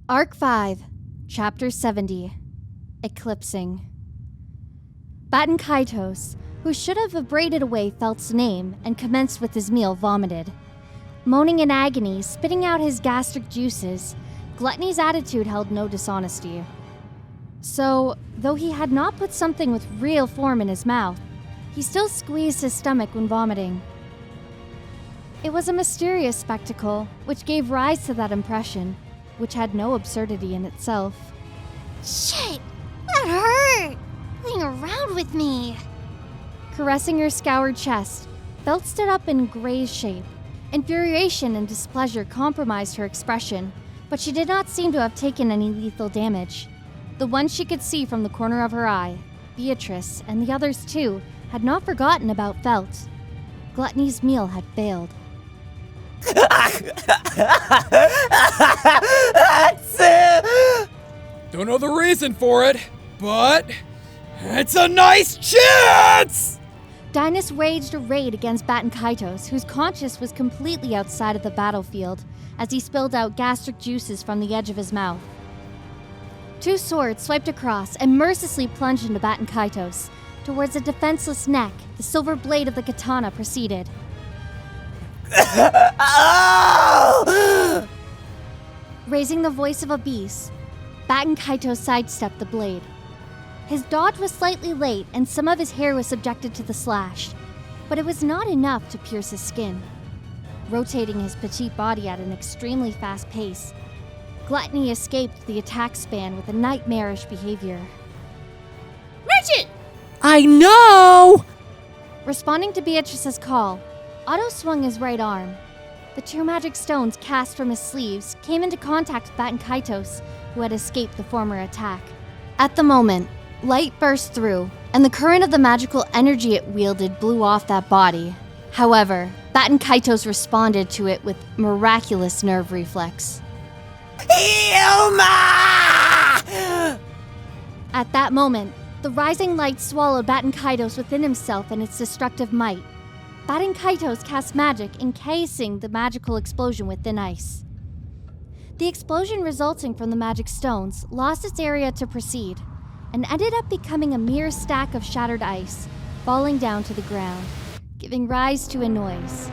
Arc 5, Chapter 70, Eclipsing. Baton Kaitos, who should have abraded away Felt's name and commenced with his meal, vomited. Moaning in agony, spitting out his gastric juices, Gluttony's attitude held no dishonesty. So, though he had not put something with real form in his mouth, he still squeezed his stomach when vomiting. It was a mysterious spectacle, which gave rise to that impression, which had no absurdity in itself. Shit! That hurt! Playing around with me! Caressing her scoured chest, Felt stood up in Gray's shape. Infuriation and displeasure compromised her expression, but she did not seem to have taken any lethal damage. The one she could see from the corner of her eye, Beatrice, and the others too, had not forgotten about Felt. Gluttony's meal had failed. Don't know the reason for it, but it's a nice chance! Dynas waged a raid against Baton Kaitos, whose conscience was completely outside of the battlefield, as he spilled out gastric juices from the edge of his mouth. Two swords swiped across and mercilessly plunged into Baton Kaitos. Towards a defenseless neck, the silver blade of the katana proceeded. Raising the voice of a beast, Baton Kaitos sidestepped the blade. His dodge was slightly late and some of his hair was subjected to the slash, but it was not enough to pierce his skin. Rotating his petite body at an extremely fast pace, Gluttony escaped the attack span with a nightmarish behavior. Merchant! I know! Responding to Beatrice's call, Otto swung his right arm. The two magic stones cast from his sleeves came into contact with Baton Kaitos, who had escaped the former attack. At the moment, light burst through, and the current of the magical energy it wielded blew off that body. However, Baton Kaitos responded to it with miraculous nerve reflex. Yuma! At that moment, the rising light swallowed Baton Kaitos within himself and its destructive might. Baton Kaitos cast magic, encasing the magical explosion with thin ice. The explosion resulting from the magic stones lost its area to proceed, and ended up becoming a mere stack of shattered ice, falling down to the ground, giving rise to a noise.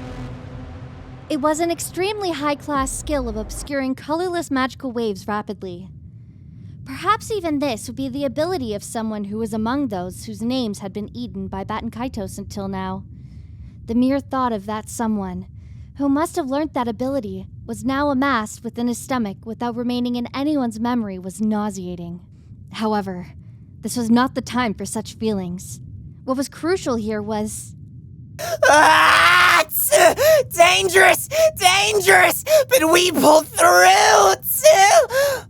It was an extremely high-class skill of obscuring colorless magical waves rapidly. Perhaps even this would be the ability of someone who was among those whose names had been eaten by Baton Kaitos until now. The mere thought of that someone, who must have learnt that ability, was now amassed within his stomach without remaining in anyone's memory, was nauseating. However, this was not the time for such feelings. What was crucial here was... Dangerous! Dangerous! But we pulled through, too!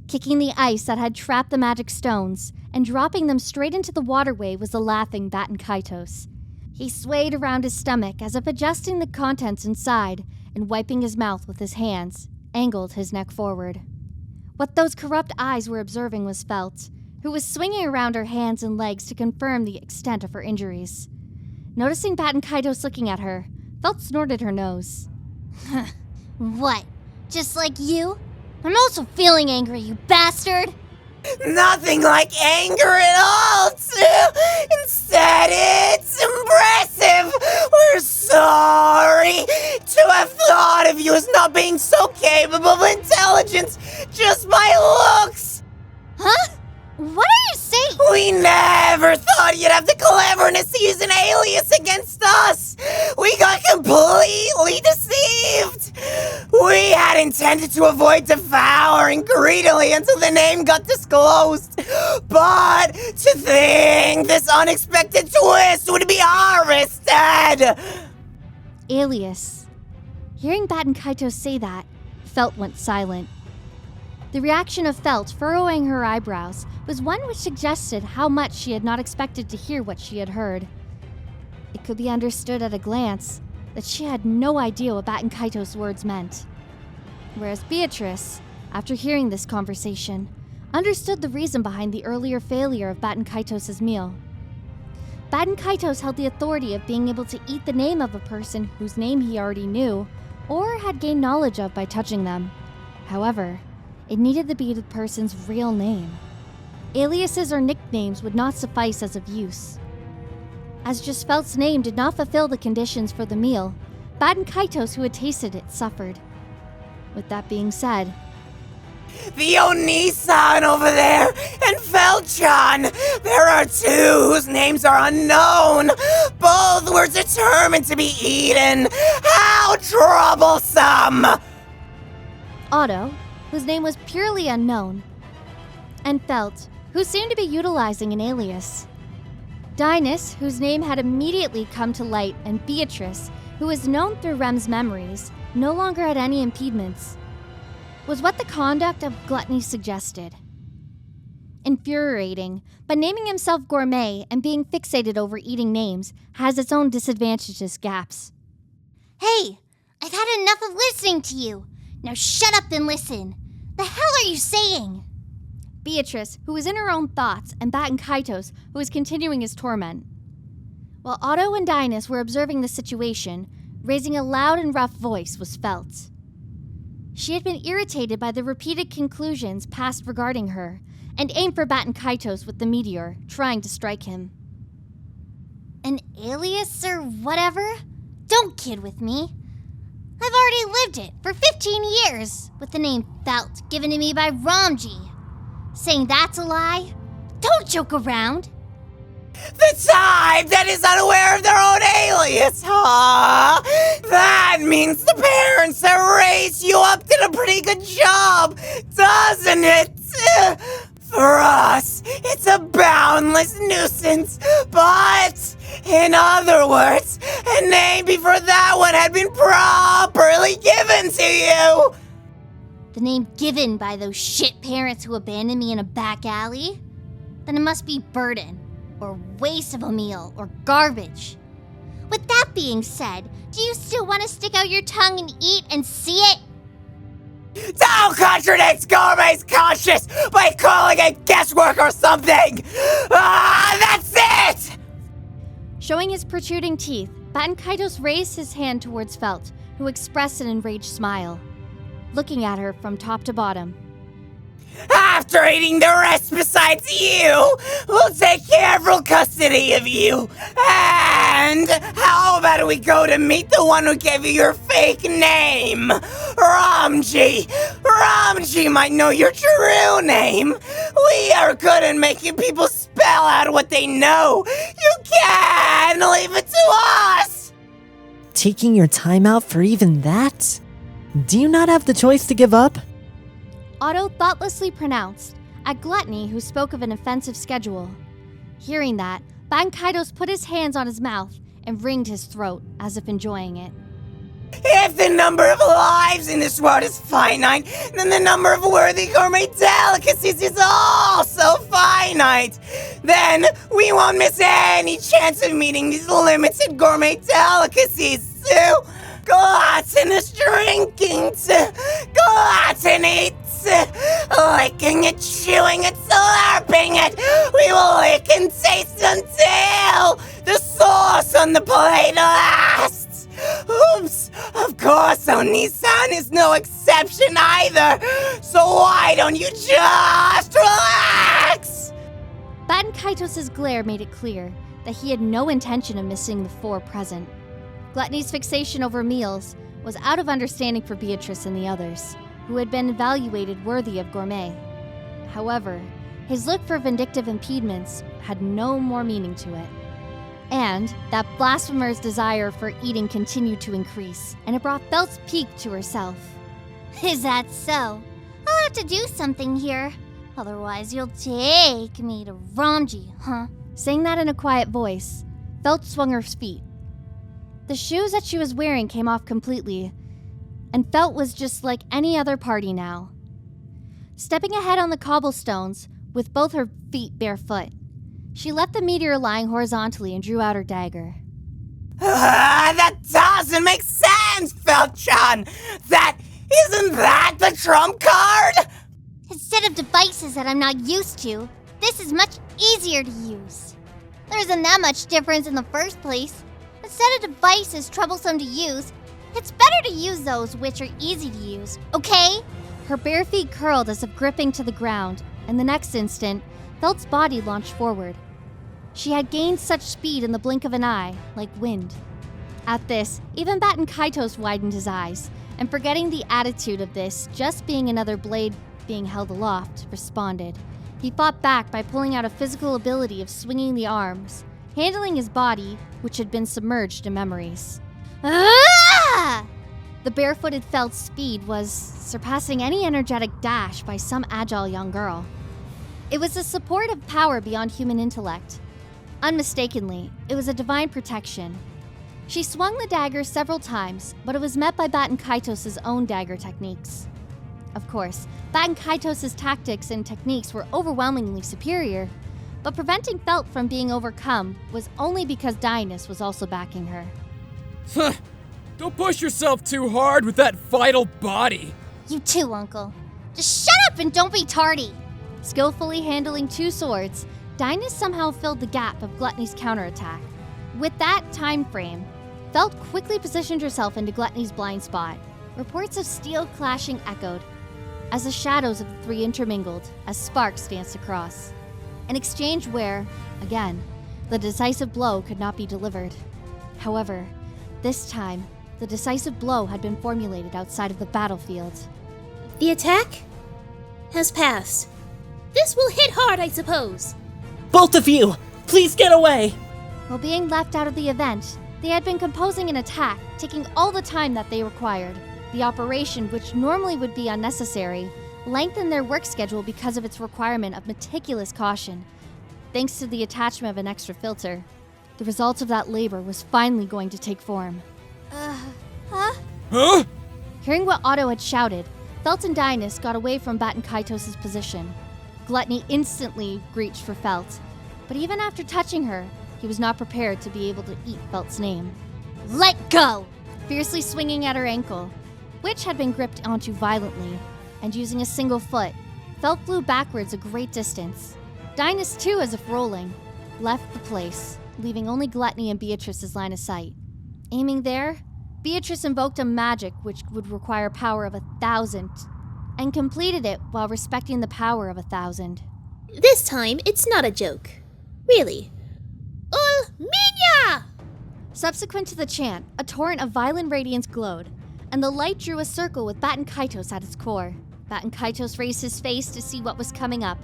Kicking the ice that had trapped the magic stones and dropping them straight into the waterway was the laughing Baton Kaitos. He swayed around his stomach as if adjusting the contents inside and wiping his mouth with his hands, angled his neck forward. What those corrupt eyes were observing was Felt, who was swinging around her hands and legs to confirm the extent of her injuries. Noticing Baton Kaitos looking at her, Felt snorted her nose. What? Just like you? I'm also feeling angry, you bastard! Nothing like anger at all, too! Instead, it's impressive! We're sorry to have thought of you as not being so capable of intelligence just by looks! Huh? What are you saying? We never thought you'd have the cleverness to use an alias against us! We got completely deceived! We had intended to avoid devouring greedily until the name got disclosed. But to think this unexpected twist would be our instead! Alias. Hearing Baton Kaitos say that, Felt went silent. The reaction of Felt, furrowing her eyebrows, was one which suggested how much she had not expected to hear what she had heard. It could be understood at a glance that she had no idea what Baton Kaitos' words meant. Whereas Beatrice, after hearing this conversation, understood the reason behind the earlier failure of Baton Kaitos' meal. Baton Kaitos held the authority of being able to eat the name of a person whose name he already knew, or had gained knowledge of by touching them. However, It needed to be the person's real name. Aliases or nicknames would not suffice as of use. As just Felt's name did not fulfill the conditions for the meal, Bat and Kaitos, who had tasted it, suffered. With that being said, the Oni-san over there and Felchan! There are two whose names are unknown! Both were determined to be eaten! How troublesome! Otto, whose name was purely unknown, and Felt, who seemed to be utilizing an alias. Dynas, whose name had immediately come to light, and Beatrice, who was known through Rem's memories, no longer had any impediments. Was what the conduct of Gluttony suggested. Infuriating, but naming himself Gourmet and being fixated over eating names has its own disadvantages gaps. Hey, I've had enough of listening to you. Now shut up and listen. The hell are you saying? Beatrice, who was in her own thoughts, and Bat and Kaitos, who was continuing his torment. While Otto and Dynas were observing the situation, raising a loud and rough voice was Felt. She had been irritated by the repeated conclusions passed regarding her, and aimed for Bat and Kaitos with the meteor, trying to strike him. An alias or whatever? Don't kid with me. I've already lived it for 15 years with the name Felt given to me by Ramji. Saying that's a lie? Don't joke around. The type that is unaware of their own alias, huh? That means the parents that raised you up did a pretty good job, doesn't it? For us, it's a boundless nuisance, but in other words, a name before that one had been properly given to you. The name given by those shit parents who abandoned me in a back alley? Then it must be burden, or waste of a meal, or garbage. With that being said, do you still want to stick out your tongue and eat and see it? Don't contradict Gourmet's conscience by calling it guesswork or something! That's it! Showing his protruding teeth, Bat and Kaitos raised his hand towards Felt, who expressed an enraged smile, looking at her from top to bottom. After eating the rest besides you, we'll take careful custody of you. And how about we go to meet the one who gave you your fake name? Ramji. Ramji might know your true name. We are good at making people spell out what they know. You can leave it to us. Taking your time out for even that? Do you not have the choice to give up? Otto thoughtlessly pronounced, at Gluttony, who spoke of an offensive schedule. Hearing that, Bat and Kaitos put his hands on his mouth and wringed his throat, as if enjoying it. If the number of lives in this world is finite, then the number of worthy gourmet delicacies is also finite. Then we won't miss any chance of meeting these limited gourmet delicacies. Gluttonous drinking, gluttony, licking it, chewing it, slurping it. We will lick and taste until the sauce on the plate lasts. Oops, of course Oni-san is no exception either. So why don't you just relax? Bat and Kaitos' glare made it clear that he had no intention of missing the four present. Gluttony's fixation over meals was out of understanding for Beatrice and the others, who had been evaluated worthy of Gourmet. However, his look for vindictive impediments had no more meaning to it. And that blasphemer's desire for eating continued to increase, and it brought Felt's pique to herself. Is that so? I'll have to do something here. Otherwise, you'll take me to Ramji, huh? Saying that in a quiet voice, Felt swung her feet. The shoes that she was wearing came off completely, and Felt was just like any other party now. Stepping ahead on the cobblestones, with both her feet barefoot, she left the meteor lying horizontally and drew out her dagger. That doesn't make sense, Felchan! Isn't that the trump card? Instead of devices that I'm not used to, this is much easier to use. There isn't that much difference in the first place. Instead of devices troublesome to use, it's better to use those which are easy to use, okay? Her bare feet curled as if gripping to the ground, and the next instant, Felt's body launched forward. She had gained such speed in the blink of an eye, like wind. At this, even Batten Kaitos widened his eyes, and forgetting the attitude of this just being another blade being held aloft, responded. He fought back by pulling out a physical ability of swinging the arms, handling his body, which had been submerged in memories. Ah! The barefooted Felt's speed was surpassing any energetic dash by some agile young girl. It was a support of power beyond human intellect. Unmistakably, it was a divine protection. She swung the dagger several times, but it was met by Batten Kaitos' own dagger techniques. Of course, Batten Kaitos' tactics and techniques were overwhelmingly superior, but preventing Felt from being overcome was only because Dynas was also backing her. Don't push yourself too hard with that vital body. You too, Uncle. Just shut up and don't be tardy. Skillfully handling two swords, Dynas somehow filled the gap of Gluttony's counterattack. With that time frame, Felt quickly positioned herself into Gluttony's blind spot. Reports of steel clashing echoed as the shadows of the three intermingled as sparks danced across. An exchange where, again, the decisive blow could not be delivered. However, this time, the decisive blow had been formulated outside of the battlefield. The attack has passed. This will hit hard, I suppose. Both of you, please get away! While being left out of the event, they had been composing an attack, taking all the time that they required. The operation, which normally would be unnecessary, lengthened their work schedule because of its requirement of meticulous caution. Thanks to the attachment of an extra filter, the result of that labor was finally going to take form. Huh? Hearing what Otto had shouted, Felt and Dynas got away from Batten Kaitos' position. Gluttony instantly reached for Felt, but even after touching her, he was not prepared to be able to eat Felt's name. Let go! Fiercely swinging at her ankle, which had been gripped onto violently, and using a single foot, Felt flew backwards a great distance. Dynas, too, as if rolling, left the place, leaving only Gluttony and Beatrice's line of sight. Aiming there, Beatrice invoked a magic which would require power of 1,000, and completed it while respecting the power of 1,000. This time, it's not a joke. Really. Minia! Subsequent to the chant, a torrent of violent radiance glowed, and the light drew a circle with Batten Kaitos at its core. Batten Kaitos raised his face to see what was coming up,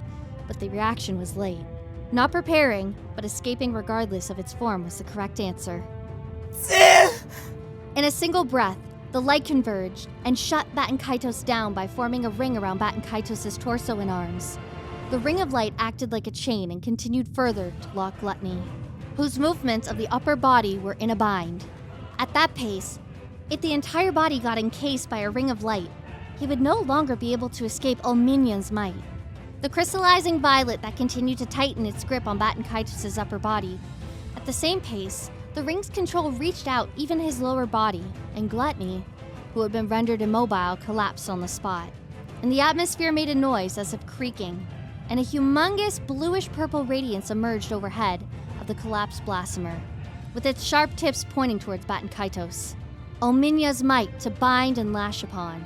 but the reaction was late. Not preparing, but escaping regardless of its form was the correct answer. In a single breath, the light converged and shut Batten Kaitos down by forming a ring around Batten Kaitos' torso and arms. The ring of light acted like a chain and continued further to lock Gluttony, whose movements of the upper body were in a bind. At that pace, if the entire body got encased by a ring of light, he would no longer be able to escape Minion's might. The crystallizing violet that continued to tighten its grip on Batten Kaitos' upper body. At the same pace, the ring's control reached out even his lower body, and Gluttony, who had been rendered immobile, collapsed on the spot. And the atmosphere made a noise as if creaking, and a humongous bluish-purple radiance emerged overhead of the collapsed blasphemer, with its sharp tips pointing towards Batten Kaitos. Minion's might to bind and lash upon.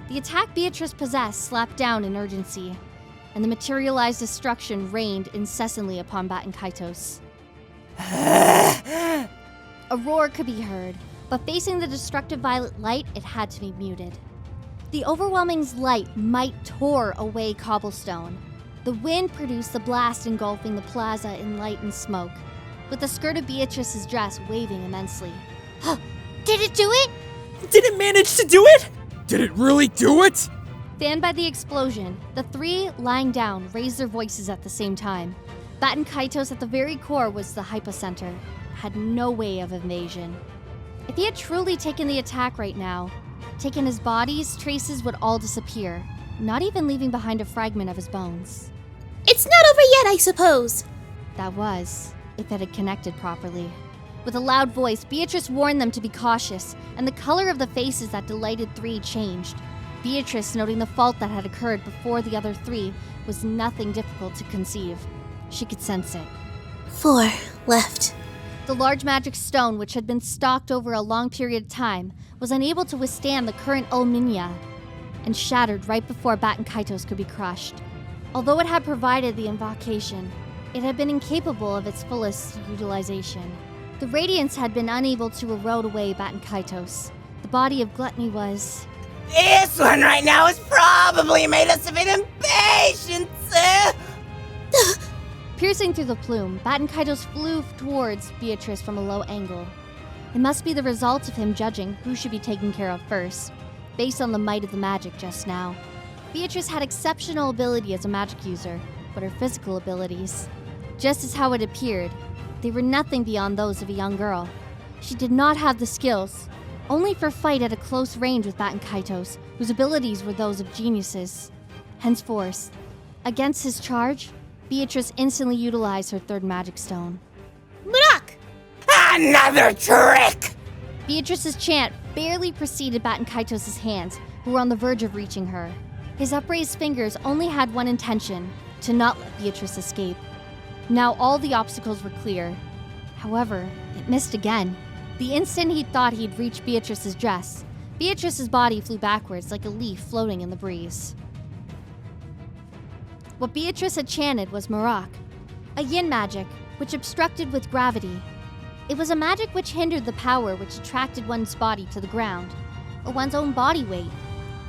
The attack Beatrice possessed slapped down in urgency, and the materialized destruction rained incessantly upon Batten Kaitos. A roar could be heard, but facing the destructive violet light, it had to be muted. The overwhelming light might tore away cobblestone. The wind produced the blast engulfing the plaza in light and smoke, with the skirt of Beatrice's dress waving immensely. Did it do it? Did it manage to do it? Did it really do it? Fanned by the explosion, the three, lying down, raised their voices at the same time. Batten Kaitos at the very core was the hypocenter, had no way of evasion. If he had truly taken the attack right now, taken his body's traces would all disappear, not even leaving behind a fragment of his bones. It's not over yet, I suppose. That was, if it had connected properly. With a loud voice, Beatrice warned them to be cautious, and the color of the faces that delighted three changed. Beatrice, noting the fault that had occurred before the other three, was nothing difficult to conceive. She could sense it. 4 left. The large magic stone, which had been stalked over a long period of time, was unable to withstand the current Minia, and shattered right before Bat and Kaitos could be crushed. Although it had provided the invocation, it had been incapable of its fullest utilization. The radiance had been unable to erode away Bat and Kaitos. The body of Gluttony was... This one right now is probably made us a bit impatient. Piercing through the plume, Bat and Kaitos flew towards Beatrice from a low angle. It must be the result of him judging who should be taken care of first, based on the might of the magic just now. Beatrice had exceptional ability as a magic user, but her physical abilities, just as how it appeared, they were nothing beyond those of a young girl. She did not have the skills, only for fight at a close range with Bat and Kaitos, whose abilities were those of geniuses. Henceforth, against his charge, Beatrice instantly utilized her third magic stone. Murak! Another trick! Beatrice's chant barely preceded Bat and Kaitos' hands, who were on the verge of reaching her. His upraised fingers only had one intention, to not let Beatrice escape. Now all the obstacles were clear. However, it missed again. The instant he thought he'd reached Beatrice's dress, Beatrice's body flew backwards like a leaf floating in the breeze. What Beatrice had chanted was Murak, a yin magic which obstructed with gravity. It was a magic which hindered the power which attracted one's body to the ground, or one's own body weight.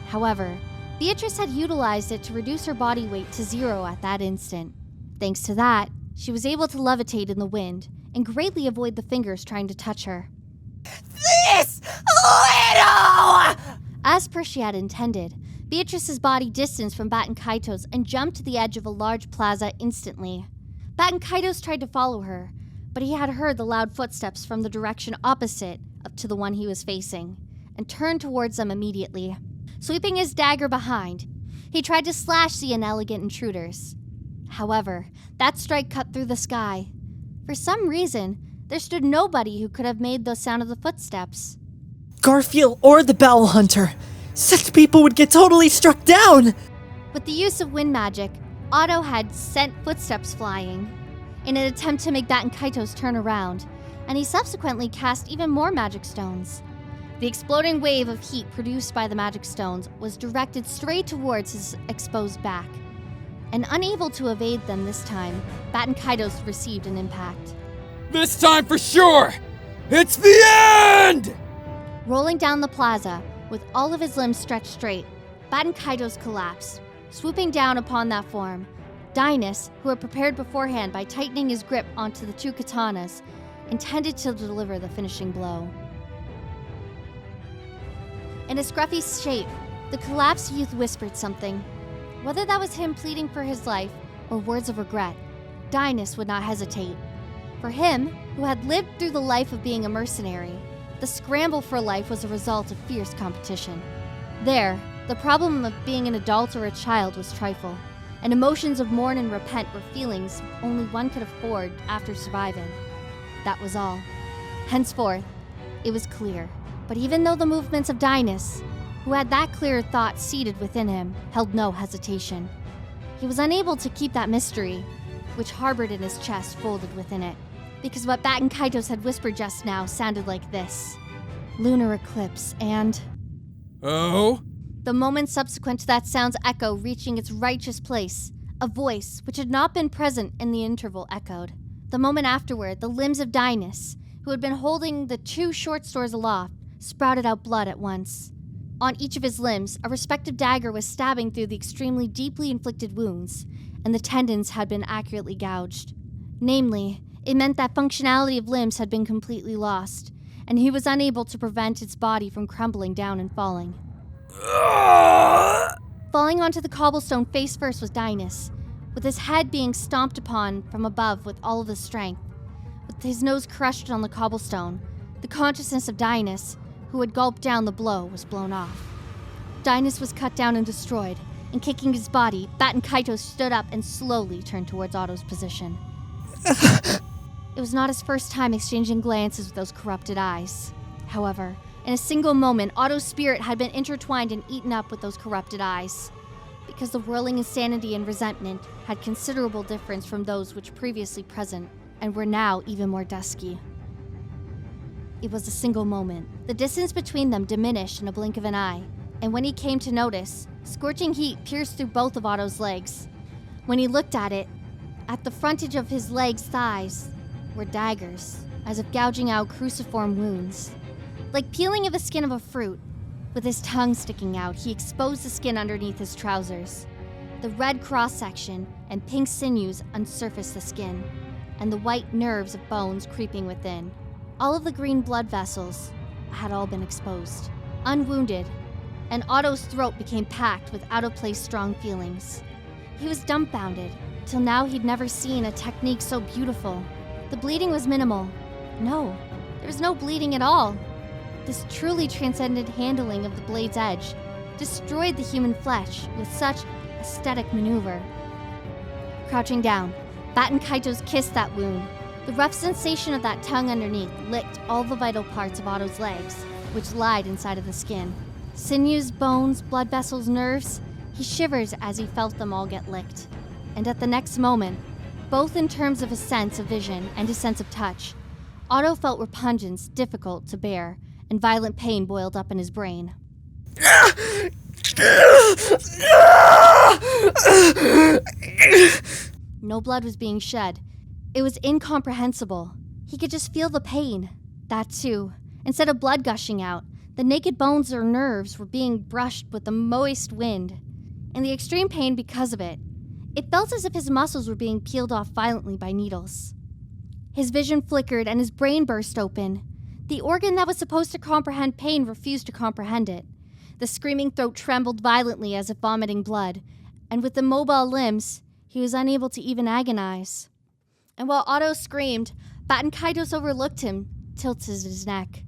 However, Beatrice had utilized it to reduce her body weight to 0 at that instant. Thanks to that, she was able to levitate in the wind and greatly avoid the fingers trying to touch her. This little! As per she had intended, Beatrice's body distanced from Bat and Kaitos and jumped to the edge of a large plaza instantly. Bat and Kaitos tried to follow her, but he had heard the loud footsteps from the direction opposite up to the one he was facing, and turned towards them immediately. Sweeping his dagger behind, he tried to slash the inelegant intruders. However, that strike cut through the sky. For some reason, there stood nobody who could have made the sound of the footsteps. Garfield or the Battle Hunter. Such people would get totally struck down! With the use of wind magic, Otto had sent footsteps flying in an attempt to make Bat and Kaitos turn around, and he subsequently cast even more magic stones. The exploding wave of heat produced by the magic stones was directed straight towards his exposed back, and unable to evade them this time, Bat and Kaitos received an impact. This time for sure! It's the end! Rolling down the plaza, with all of his limbs stretched straight, Bat and Kaitos collapsed. Swooping down upon that form, Dynas, who had prepared beforehand by tightening his grip onto the two katanas, intended to deliver the finishing blow. In a scruffy shape, the collapsed youth whispered something. Whether that was him pleading for his life or words of regret, Dynas would not hesitate. For him, who had lived through the life of being a mercenary, the scramble for life was a result of fierce competition. There, the problem of being an adult or a child was trifle, and emotions of mourn and repent were feelings only one could afford after surviving. That was all. Henceforth, it was clear. But even though the movements of Dynas, who had that clear thought seated within him, held no hesitation, he was unable to keep that mystery, which harbored in his chest, folded within it. Because what Bat and Kaitos had whispered just now sounded like this. Lunar eclipse and... Oh? The moment subsequent to that sound's echo reaching its righteous place, a voice, which had not been present in the interval, echoed. The moment afterward, the limbs of Dynas, who had been holding the two short swords aloft, sprouted out blood at once. On each of his limbs, a respective dagger was stabbing through the extremely deeply inflicted wounds, and the tendons had been accurately gouged. Namely, it meant that functionality of limbs had been completely lost, and he was unable to prevent its body from crumbling down and falling. Falling onto the cobblestone face first was Dynas, with his head being stomped upon from above with all of his strength. With his nose crushed on the cobblestone, the consciousness of Dynas, who had gulped down the blow, was blown off. Dynas was cut down and destroyed, and kicking his body, Bat and Kaitos stood up and slowly turned towards Otto's position. It was not his first time exchanging glances with those corrupted eyes. However, in a single moment, Otto's spirit had been intertwined and eaten up with those corrupted eyes, because the whirling insanity and resentment had considerable difference from those which previously present, and were now even more dusky. It was a single moment. The distance between them diminished in a blink of an eye, And when he came to notice, scorching heat pierced through both of Otto's legs. When he looked at it, at the frontage of his legs' thighs were daggers, as if gouging out cruciform wounds. Like peeling of the skin of a fruit, with his tongue sticking out, he exposed the skin underneath his trousers. The red cross-section and pink sinews unsurfaced the skin, and the white nerves of bones creeping within. All of the green blood vessels had all been exposed, unwounded, and Otto's throat became packed with out-of-place strong feelings. He was dumbfounded. Till now he'd never seen a technique so beautiful. The bleeding was minimal. No, there was no bleeding at all. This truly transcendent handling of the blade's edge destroyed the human flesh with such aesthetic maneuver. Crouching down, Baten Kaitos kissed that wound. The rough sensation of that tongue underneath licked all the vital parts of Otto's legs, which lied inside of the skin. Sinews, bones, blood vessels, nerves, he shivers as he felt them all get licked. And at the next moment, both in terms of his sense of vision and his sense of touch, Otto felt repugnance difficult to bear, and violent pain boiled up in his brain. No blood was being shed. It was incomprehensible. He could just feel the pain. That too. Instead of blood gushing out, the naked bones or nerves were being brushed with the moist wind. And the extreme pain because of it. It felt as if his muscles were being peeled off violently by needles. His vision flickered and his brain burst open. The organ that was supposed to comprehend pain refused to comprehend it. The screaming throat trembled violently as if vomiting blood, and with immobile limbs, he was unable to even agonize. And while Otto screamed, Baten Kaitos overlooked him, tilted his neck,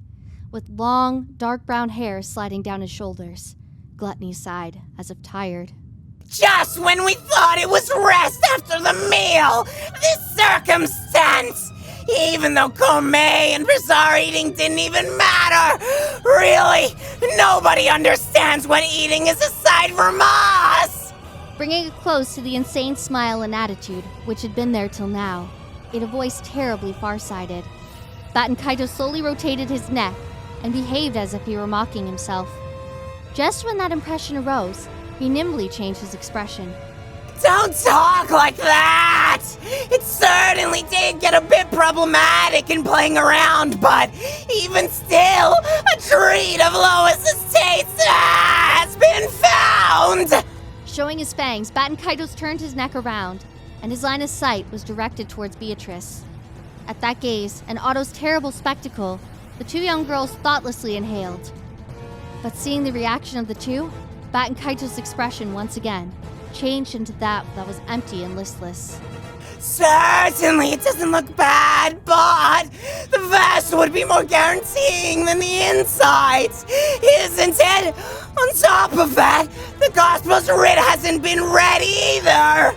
with long, dark brown hair sliding down his shoulders. Gluttony sighed, as if tired. Just when we thought it was rest after the meal! This circumstance! Even though gourmet and bizarre eating didn't even matter! Really? Nobody understands what eating is aside from us! Bringing it close to the insane smile and attitude, which had been there till now, in a voice terribly farsighted. Baten Kaitos slowly rotated his neck and behaved as if he were mocking himself. Just when that impression arose, he nimbly changed his expression. Don't talk like that! It certainly did get a bit problematic in playing around, but even still, a treat of Lois's taste has been found! Showing his fangs, Baten Kaitos turned his neck around, and his line of sight was directed towards Beatrice. At that gaze, and Otto's terrible spectacle, the two young girls thoughtlessly inhaled. But seeing the reaction of the two, Baten Kaitos' expression once again changed into that was empty and listless. Certainly, it doesn't look bad, but the vest would be more guaranteeing than the insides, isn't it? On top of that, the Gospel's writ hasn't been read either.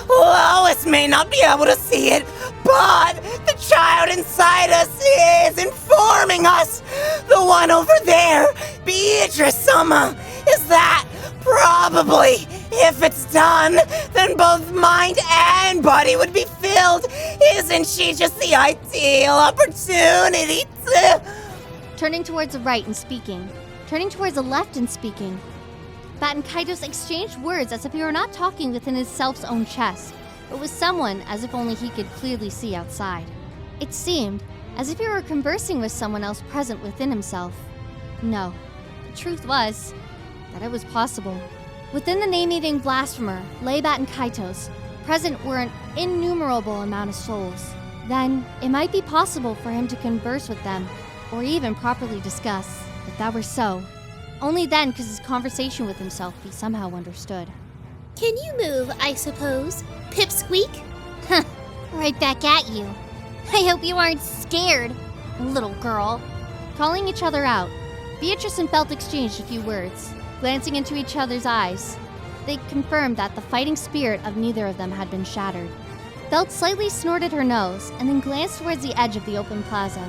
Lois may not be able to see it, but the child inside us is informing us. The one over there, Beatrice-sama, is that probably, if it's done, then both mind and body would be filled. Isn't she just the ideal opportunity to... Turning towards the right and speaking. Turning towards the left and speaking. Baten Kaitos exchanged words as if he were not talking within his self's own chest, but with someone as if only he could clearly see outside. It seemed as if he were conversing with someone else present within himself. No, the truth was that it was possible. Within the name-eating blasphemer lay Baten Kaitos. Present were an innumerable amount of souls. Then, it might be possible for him to converse with them, or even properly discuss. If that were so, only then could his conversation with himself be somehow understood. Can you move, I suppose? Pipsqueak? Huh, right back at you. I hope you aren't scared, little girl. Calling each other out, Beatrice and Felt exchanged a few words. Glancing into each other's eyes, they confirmed that the fighting spirit of neither of them had been shattered. Felt slightly snorted her nose and then glanced towards the edge of the open plaza.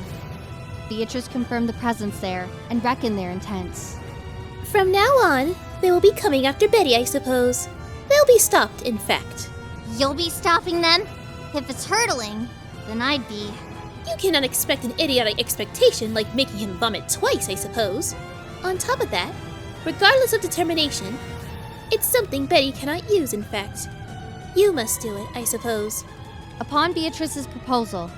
Beatrice confirmed the presence there and reckoned their intents. From now on, they will be coming after Betty, I suppose. They'll be stopped, in fact. You'll be stopping them? If it's hurtling, then I'd be. You cannot expect an idiotic expectation like making him vomit twice, I suppose. On top of that, Regardless of determination, it's something Betty cannot use, in fact. You must do it, I suppose. Upon Beatrice's proposal,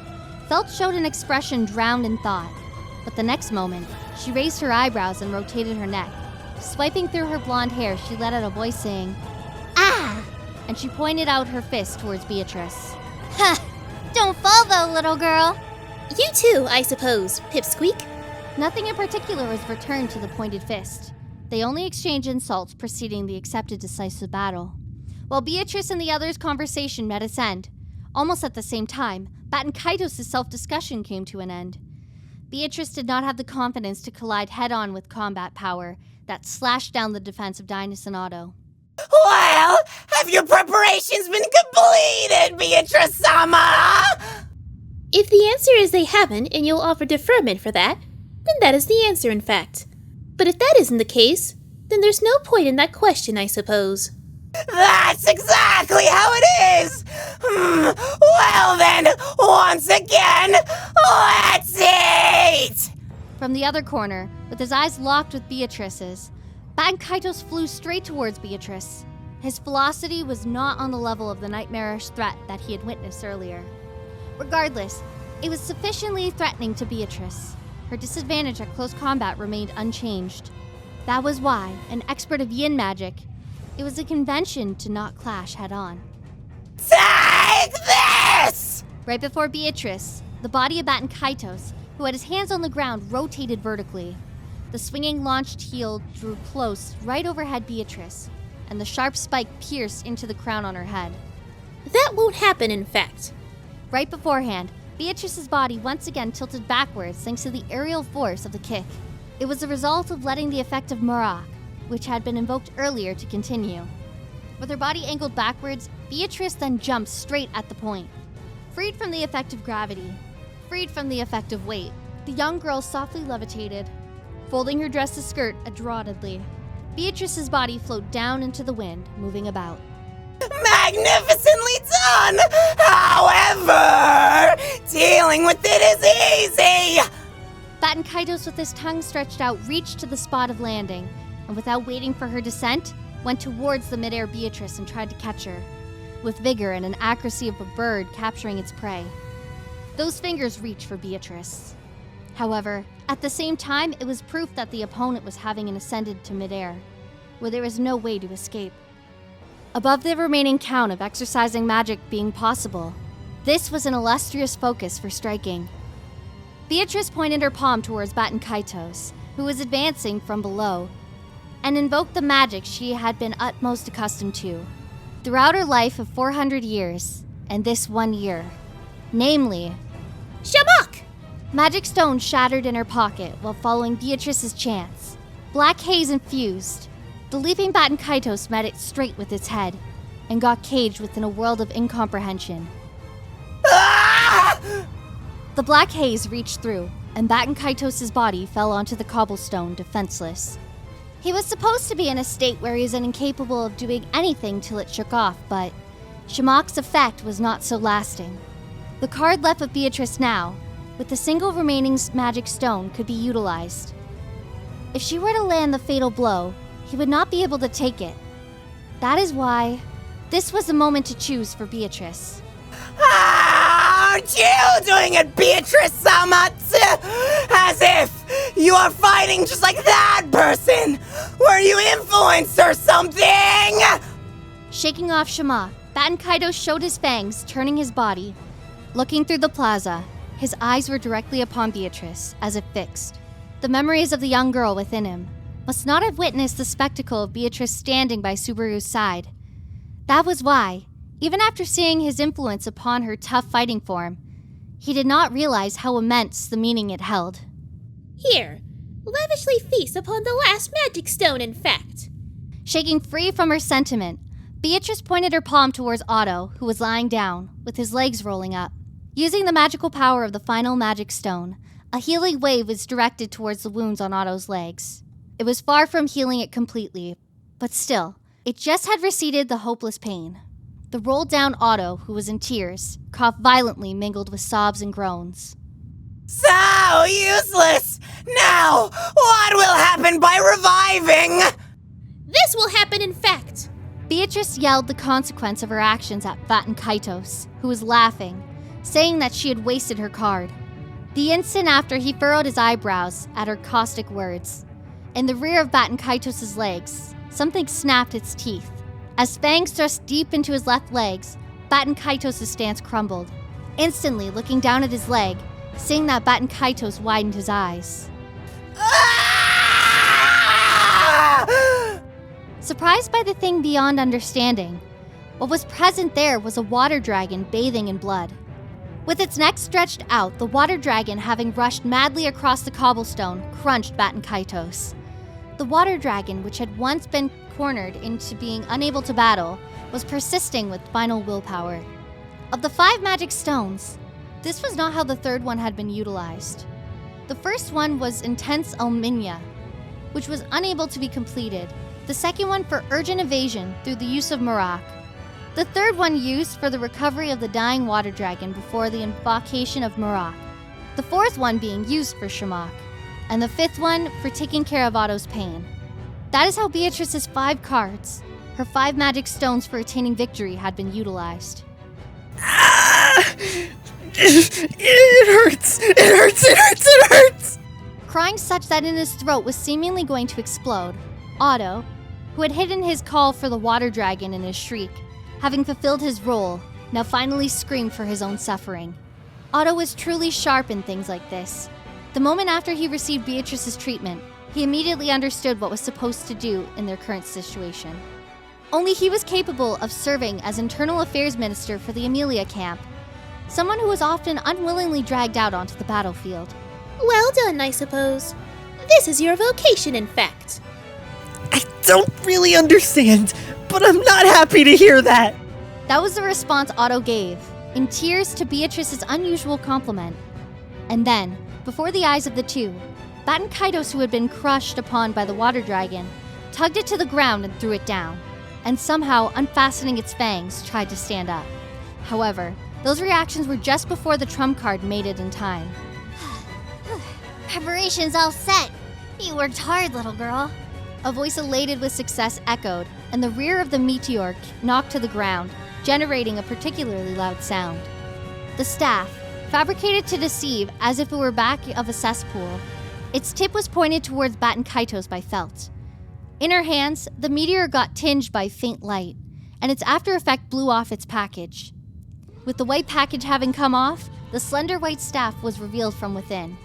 Felt showed an expression drowned in thought, but the next moment, she raised her eyebrows and rotated her neck. Swiping through her blonde hair, she let out a voice saying, Ah! and she pointed out her fist towards Beatrice. Ha! Don't fall though, little girl. You too, I suppose, Pipsqueak. Nothing in particular was returned to the pointed fist. They only exchanged insults preceding the accepted decisive battle. While Beatrice and the others' conversation met its end, almost at the same time, Bat and Kaitos' self-discussion came to an end. Beatrice did not have the confidence to collide head-on with combat power that slashed down the defense of Dynas and Otto. Well, have your preparations been completed, Beatrice-sama? If the answer is they haven't and you'll offer deferment for that, then that is the answer, in fact. But if that isn't the case, then there's no point in that question, I suppose. That's exactly how it is! Well then, once again, let's eat! From the other corner, with his eyes locked with Beatrice's, Bat and Kaitos flew straight towards Beatrice. His velocity was not on the level of the nightmarish threat that he had witnessed earlier. Regardless, it was sufficiently threatening to Beatrice. Her disadvantage at close combat remained unchanged. That was why, an expert of yin magic, it was a convention to not clash head-on. Take this! Right before Beatrice, the body of Bat and Kaitos, who had his hands on the ground, rotated vertically. The swinging launched heel drew close right overhead Beatrice, and the sharp spike pierced into the crown on her head. That won't happen, in fact. Right beforehand, Beatrice's body once again tilted backwards thanks to the aerial force of the kick. It was a result of letting the effect of Marak, which had been invoked earlier, to continue. With her body angled backwards, Beatrice then jumped straight at the point. Freed from the effect of gravity, freed from the effect of weight, the young girl softly levitated, folding her dress to skirt adroitly. Beatrice's body floated down into the wind, moving about. Magnificently done! However, dealing with it is easy! Bat and Kaitos, with his tongue stretched out, reached to the spot of landing, and without waiting for her descent, went towards the midair Beatrice and tried to catch her, with vigor and an accuracy of a bird capturing its prey. Those fingers reached for Beatrice. However, at the same time, it was proof that the opponent was having an ascended to midair, where there was no way to escape. Above the remaining count of exercising magic being possible, this was an illustrious focus for striking. Beatrice pointed her palm towards Bat and Kaitos, who was advancing from below, and invoked the magic she had been utmost accustomed to throughout her life of 400 years, and this 1 year. Namely, Shamak! magic stone shattered in her pocket while following Beatrice's chants. Black haze infused. The leaping Bat and Kaitos met it straight with its head, and got caged within a world of incomprehension. Ah! The black haze reached through, and Bat and Kaitos' body fell onto the cobblestone, defenseless. He was supposed to be in a state where he was incapable of doing anything till it shook off, but Shamak's effect was not so lasting. The card left with Beatrice now, with the single remaining magic stone, could be utilized. If she were to land the fatal blow, he would not be able to take it. That is why this was the moment to choose for Beatrice. Aren't you doing it, Beatrice-sama? As if you are fighting just like that person! Were you influenced or something? Shaking off Shamak, Bat and Kaitos showed his fangs, turning his body. Looking through the plaza, his eyes were directly upon Beatrice, as if fixed. The memories of the young girl within him must not have witnessed the spectacle of Beatrice standing by Subaru's side. That was why, even after seeing his influence upon her tough fighting form, he did not realize how immense the meaning it held. Here, lavishly feast upon the last magic stone, in fact. Shaking free from her sentiment, Beatrice pointed her palm towards Otto, who was lying down, with his legs rolling up. Using the magical power of the final magic stone, a healing wave was directed towards the wounds on Otto's legs. It was far from healing it completely, but still, it just had receded the hopeless pain. The rolled down Otto, who was in tears, coughed violently mingled with sobs and groans. So useless! Now, what will happen by reviving? This will happen in fact. Beatrice yelled the consequence of her actions at Baton Kaitos, who was laughing, saying that she had wasted her card. The instant after, he furrowed his eyebrows at her caustic words. In the rear of Baton Kaitos' legs, something snapped its teeth. As fangs thrust deep into his left legs, Baton Kaitos' stance crumbled. Instantly, looking down at his leg, seeing that Baton Kaitos widened his eyes. Surprised by the thing beyond understanding, what was present there was a water dragon bathing in blood. With its neck stretched out, the water dragon, having rushed madly across the cobblestone, crunched Baton Kaitos. The water dragon, which had once been cornered into being unable to battle, was persisting with final willpower. Of the 5 magic stones, this was not how the third one had been utilized. The first one was Intense Minia, which was unable to be completed. The second one for urgent evasion through the use of Marak. The third one used for the recovery of the dying water dragon before the invocation of Marak. The fourth one being used for Shamak. And the fifth one for taking care of Otto's pain. That is how Beatrice's 5 cards, her 5 magic stones for attaining victory, had been utilized. It hurts! It hurts! It hurts! It hurts! Crying such that in his throat was seemingly going to explode, Otto, who had hidden his call for the water dragon in his shriek, having fulfilled his role, now finally screamed for his own suffering. Otto was truly sharp in things like this. The moment after he received Beatrice's treatment, he immediately understood what was supposed to do in their current situation. Only he was capable of serving as Internal Affairs Minister for the Amelia camp, someone who was often unwillingly dragged out onto the battlefield. Well done, I suppose. This is your vocation, in fact. I don't really understand, but I'm not happy to hear that. That was the response Otto gave, in tears, to Beatrice's unusual compliment. And then, before the eyes of the two, Baton Kaitos, who had been crushed upon by the water dragon, tugged it to the ground and threw it down, and somehow, unfastening its fangs, tried to stand up. However, those reactions were just before the trump card made it in time. Preparation's all set. You worked hard, little girl. A voice elated with success echoed, and the rear of the meteor knocked to the ground, generating a particularly loud sound. The staff, fabricated to deceive as if it were back of a cesspool, its tip was pointed towards Baton Kaitos by felt. In her hands, the meteor got tinged by faint light, and its after effect blew off its package. With the white package having come off, the slender white staff was revealed from within.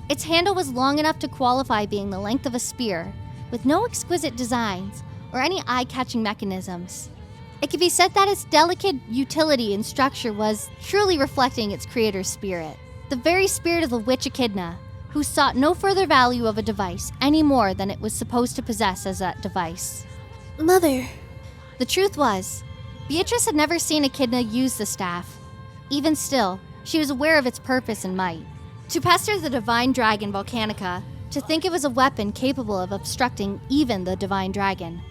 Its handle was long enough to qualify being the length of a spear, with no exquisite designs or any eye-catching mechanisms. It could be said that its delicate utility and structure was truly reflecting its creator's spirit, the very spirit of the witch Echidna, who sought no further value of a device any more than it was supposed to possess as that device. Mother. The truth was, Beatrice had never seen Echidna use the staff. Even still, she was aware of its purpose and might. To pester the divine dragon Volcanica, to think it was a weapon capable of obstructing even the divine dragon.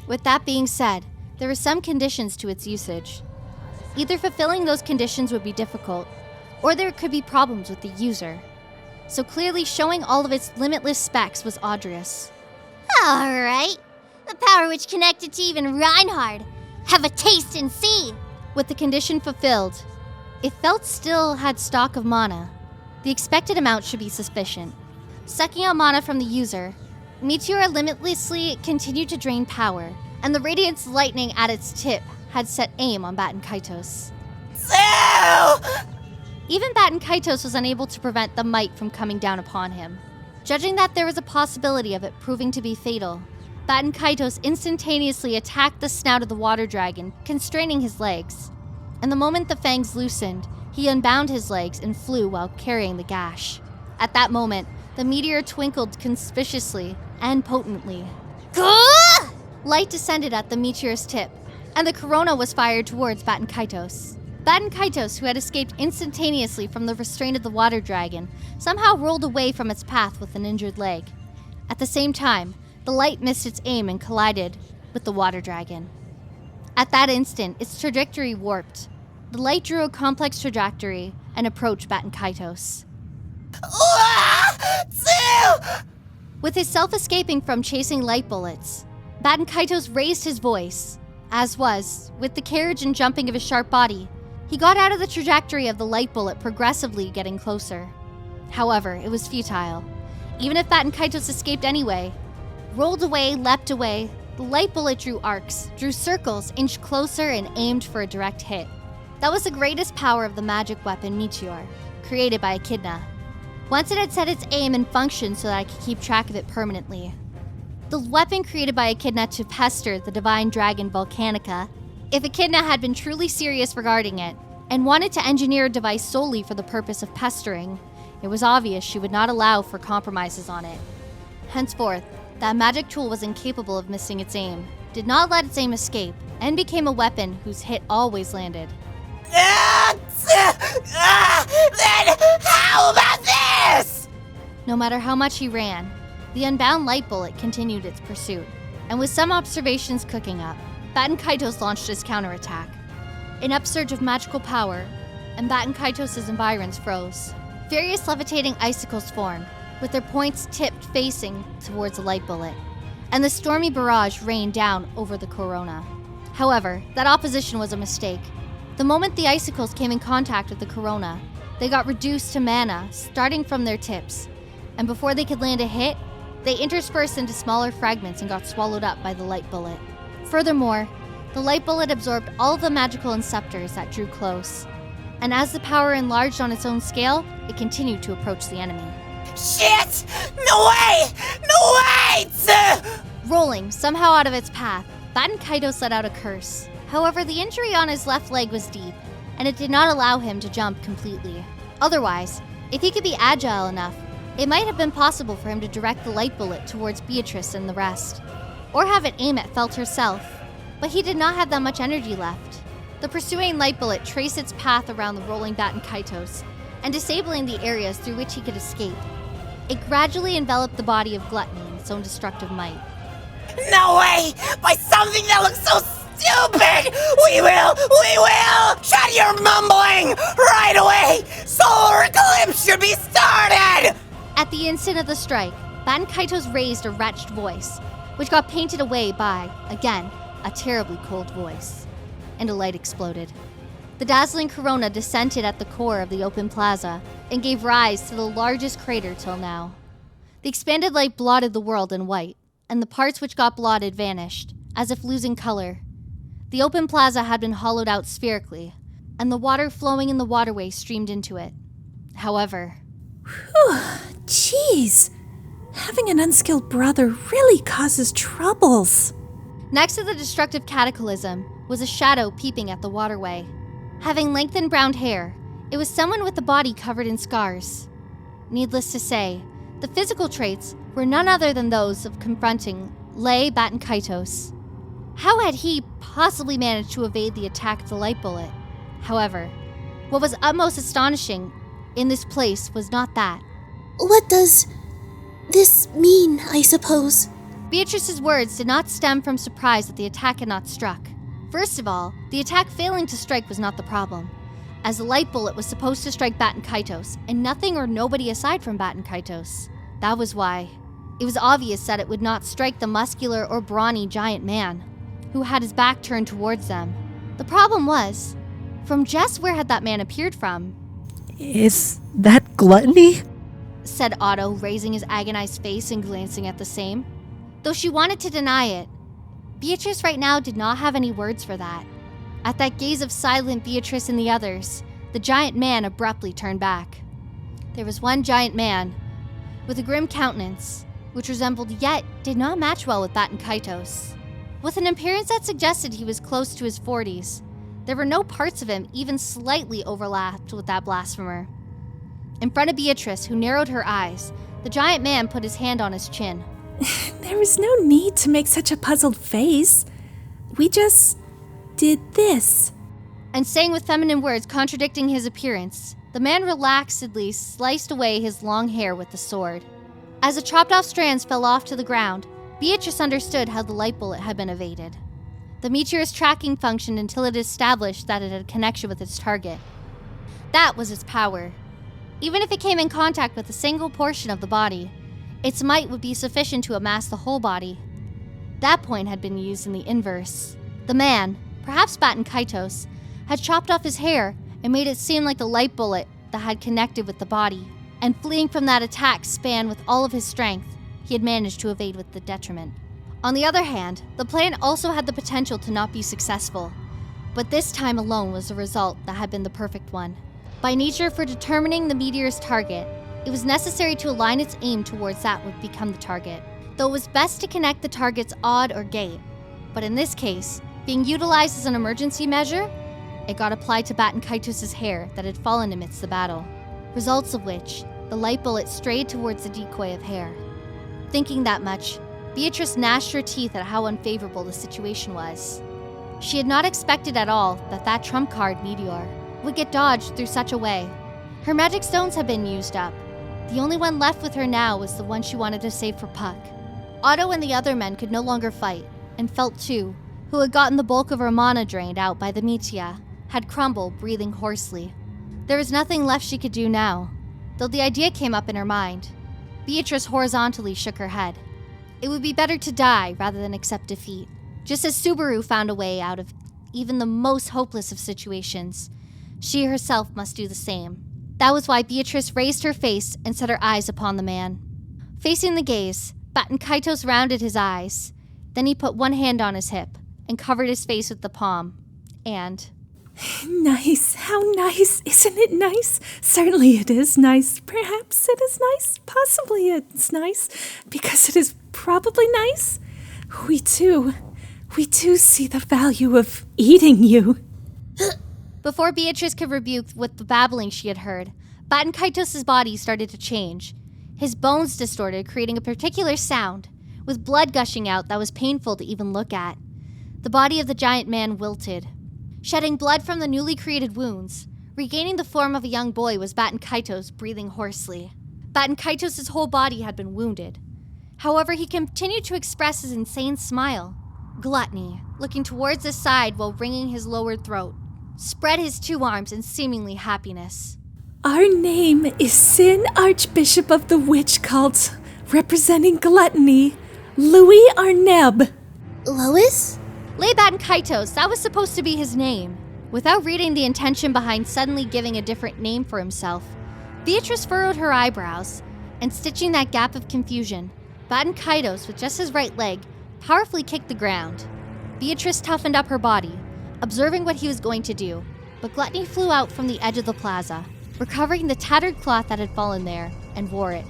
With that being said, there were some conditions to its usage. Either fulfilling those conditions would be difficult, or there could be problems with the user. So clearly showing all of its limitless specs was odorous. Alright. The power which connected to even Reinhard. Have a taste and see. With the condition fulfilled, if Felt still had stock of mana, the expected amount should be sufficient. Sucking out mana from the user, Meteor limitlessly continued to drain power, and the Radiance lightning at its tip had set aim on Baton Kaitos. Even Baton Kaitos was unable to prevent the might from coming down upon him. Judging that there was a possibility of it proving to be fatal, Baton Kaitos instantaneously attacked the snout of the water dragon, constraining his legs. And the moment the fangs loosened, he unbound his legs and flew while carrying the gash. At that moment, the meteor twinkled conspicuously and potently. Gah! Light descended at the meteor's tip, and the corona was fired towards Baton Kaitos. Baton Kaitos, who had escaped instantaneously from the restraint of the water dragon, somehow rolled away from its path with an injured leg. At the same time, the light missed its aim and collided with the water dragon. At that instant, its trajectory warped. The light drew a complex trajectory and approached Baton Kaitos. With his self escaping from chasing light bullets, Baten Kaitos raised his voice, as was, with the carriage and jumping of his sharp body, he got out of the trajectory of the light bullet, progressively getting closer. However, it was futile. Even if Baten Kaitos escaped anyway, rolled away, leapt away, the light bullet drew arcs, drew circles, inched closer, and aimed for a direct hit. That was the greatest power of the magic weapon Meteor, created by Echidna. Once it had set its aim and functioned so that I could keep track of it permanently. The weapon created by Echidna to pester the divine dragon Volcanica. If Echidna had been truly serious regarding it, and wanted to engineer a device solely for the purpose of pestering, it was obvious she would not allow for compromises on it. Henceforth, that magic tool was incapable of missing its aim, did not let its aim escape, and became a weapon whose hit always landed. Then how about this? No matter how much he ran, the unbound light bullet continued its pursuit, and with some observations cooking up, Baten Kaitos launched his counterattack. An upsurge of magical power, and Baten Kaitos' environs froze. Various levitating icicles formed, with their points tipped facing towards the light bullet, and the stormy barrage rained down over the corona. However, that opposition was a mistake. The moment the icicles came in contact with the corona, they got reduced to mana, starting from their tips, and before they could land a hit, they interspersed into smaller fragments and got swallowed up by the light bullet. Furthermore, the light bullet absorbed all of the magical inceptors that drew close, and as the power enlarged on its own scale, it continued to approach the enemy. Shit! No way! No way! Rolling somehow out of its path, Baten Kaitos let out a curse. However, the injury on his left leg was deep, and it did not allow him to jump completely. Otherwise, if he could be agile enough, it might have been possible for him to direct the light bullet towards Beatrice and the rest, or have it aim at Felt herself, but he did not have that much energy left. The pursuing light bullet traced its path around the rolling Baten Kaitos, and disabling the areas through which he could escape. It gradually enveloped the body of Gluttony in its own destructive might. No way! By something that looks so stupid! We will! Shut your mumbling! Right away! Solar eclipse should be started! At the instant of the strike, Baten Kaitos raised a wretched voice, which got painted away by, again, a terribly cold voice. And a light exploded. The dazzling corona descended at the core of the open plaza and gave rise to the largest crater till now. The expanded light blotted the world in white, and the parts which got blotted vanished, as if losing color. The open plaza had been hollowed out spherically, and the water flowing in the waterway streamed into it. However... Whew, jeez. Having an unskilled brother really causes troubles. Next to the destructive cataclysm was a shadow peeping at the waterway. Having lengthened brown hair, it was someone with a body covered in scars. Needless to say, the physical traits were none other than those of confronting Lei Baten Kaitos. How had he possibly managed to evade the attack of the light bullet? However, what was utmost astonishing in this place was not that. What does this mean, I suppose? Beatrice's words did not stem from surprise that the attack had not struck. First of all, the attack failing to strike was not the problem, as the light bullet was supposed to strike Baten Kaitos, and nothing or nobody aside from Baten Kaitos. That was why. It was obvious that it would not strike the muscular or brawny giant man, who had his back turned towards them. The problem was, from just where had that man appeared from? Is that Gluttony? Said Otto, raising his agonized face and glancing at the same. Though she wanted to deny it, Beatrice right now did not have any words for that. At that gaze of silent Beatrice and the others, the giant man abruptly turned back. There was one giant man, with a grim countenance, which resembled yet did not match well with Baten Kaitos. With an appearance that suggested he was close to his 40s, there were no parts of him even slightly overlapped with that blasphemer. In front of Beatrice, who narrowed her eyes, the giant man put his hand on his chin. There was no need to make such a puzzled face. We just did this. And saying with feminine words contradicting his appearance, the man relaxedly sliced away his long hair with the sword. As the chopped off strands fell off to the ground, Beatrice understood how the light bullet had been evaded. The meteor's tracking functioned until it established that it had a connection with its target. That was its power. Even if it came in contact with a single portion of the body, its might would be sufficient to amass the whole body. That point had been used in the inverse. The man, perhaps Baton Kaitos, had chopped off his hair and made it seem like the light bullet that had connected with the body, and fleeing from that attack span with all of his strength, he had managed to evade with the detriment. On the other hand, the plan also had the potential to not be successful, but this time alone was the result that had been the perfect one. By nature, for determining the meteor's target, it was necessary to align its aim towards that would become the target, though it was best to connect the target's odd or gate. But in this case, being utilized as an emergency measure, it got applied to Baton Kaitos' hair that had fallen amidst the battle, results of which, the light bullet strayed towards the decoy of hair. Thinking that much, Beatrice gnashed her teeth at how unfavorable the situation was. She had not expected at all that trump card, Meteor, would get dodged through such a way. Her magic stones had been used up. The only one left with her now was the one she wanted to save for Puck. Otto and the other men could no longer fight, and Felt too, who had gotten the bulk of her mana drained out by the Minia, had crumbled, breathing hoarsely. There was nothing left she could do now, though the idea came up in her mind. Beatrice horizontally shook her head. It would be better to die rather than accept defeat. Just as Subaru found a way out of even the most hopeless of situations, she herself must do the same. That was why Beatrice raised her face and set her eyes upon the man. Facing the gaze, Baton Kaitos rounded his eyes. Then he put one hand on his hip and covered his face with the palm. And... Nice. How nice. Isn't it nice? Certainly it is nice. Perhaps it is nice. Possibly it's nice. Because it is probably nice. We do see the value of eating you. Before Beatrice could rebuke with the babbling she had heard, Baton Kaitos' body started to change. His bones distorted, creating a particular sound, with blood gushing out that was painful to even look at. The body of the giant man wilted, shedding blood from the newly created wounds. Regaining the form of a young boy was Baton Kaitos, breathing hoarsely. Baton Kaitos' whole body had been wounded. However, he continued to express his insane smile. Gluttony, looking towards the side while wringing his lowered throat, spread his two arms in seemingly happiness. Our name is Sin, Archbishop of the Witch Cult, representing Gluttony, Louis Arneb. Lois? Lay Baton Kaitos, that was supposed to be his name. Without reading the intention behind suddenly giving a different name for himself, Beatrice furrowed her eyebrows, and stitching that gap of confusion, Baton Kaitos, with just his right leg, powerfully kicked the ground. Beatrice toughened up her body, observing what he was going to do, but Gluttony flew out from the edge of the plaza, recovering the tattered cloth that had fallen there, and wore it,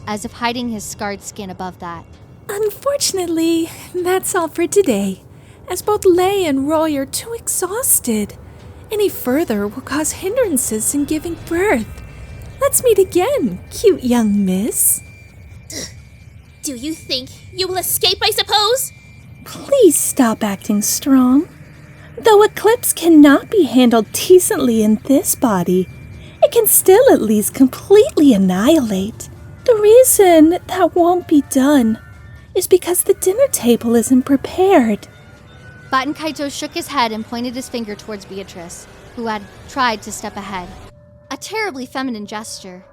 as if hiding his scarred skin above that. Unfortunately, that's all for today, as both Lay and Roy are too exhausted. Any further will cause hindrances in giving birth. Let's meet again, cute young miss. Do you think you will escape, I suppose? Please stop acting strong. Though Eclipse cannot be handled decently in this body, it can still at least completely annihilate. The reason that won't be done is because the dinner table isn't prepared. Baton Kaitos shook his head and pointed his finger towards Beatrice, who had tried to step ahead. A terribly feminine gesture.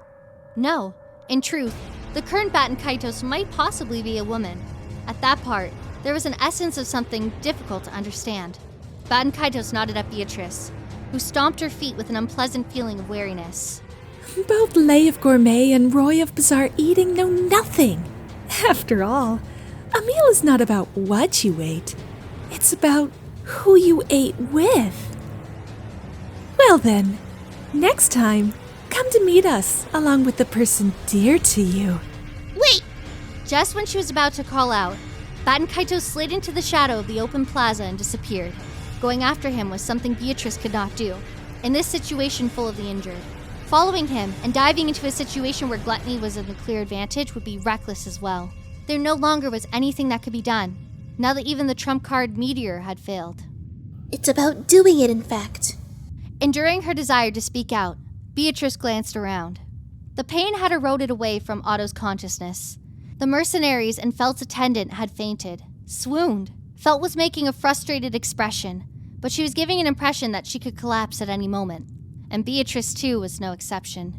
No, in truth, the current Baton Kaitos might possibly be a woman. At that part, there was an essence of something difficult to understand. Baton Kaitos nodded at Beatrice, who stomped her feet with an unpleasant feeling of weariness. Both Lay of Gourmet and Roy of Bizarre Eating know nothing. After all, a meal is not about what you ate. It's about who you ate with. Well then, next time, come to meet us along with the person dear to you. Wait! Just when she was about to call out, Baton Kaitos slid into the shadow of the open plaza and disappeared. Going after him was something Beatrice could not do, in this situation full of the injured. Following him and diving into a situation where Gluttony was in the clear advantage would be reckless as well. There no longer was anything that could be done, now that even the trump card Meteor had failed. It's about doing it, in fact. Enduring her desire to speak out, Beatrice glanced around. The pain had eroded away from Otto's consciousness. The mercenaries and Felt's attendant had fainted, swooned. Felt was making a frustrated expression, but she was giving an impression that she could collapse at any moment. And Beatrice, too, was no exception.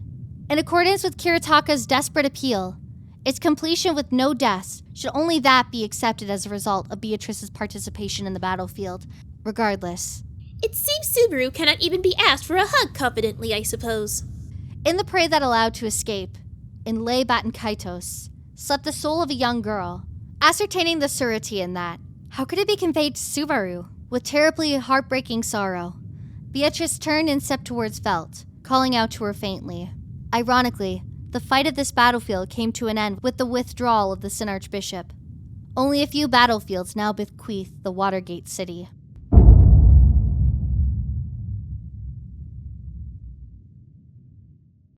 In accordance with Kiritaka's desperate appeal, its completion with no deaths, should only that be accepted as a result of Beatrice's participation in the battlefield, regardless. It seems Subaru cannot even be asked for a hug confidently, I suppose. In the prey that allowed to escape, in Lei Batankaitos, slept the soul of a young girl. Ascertaining the surety in that, how could it be conveyed to Subaru? With terribly heartbreaking sorrow, Beatrice turned and stepped towards Felt, calling out to her faintly. Ironically, the fight of this battlefield came to an end with the withdrawal of the Sin Archbishop. Only a few battlefields now bequeath the Watergate City.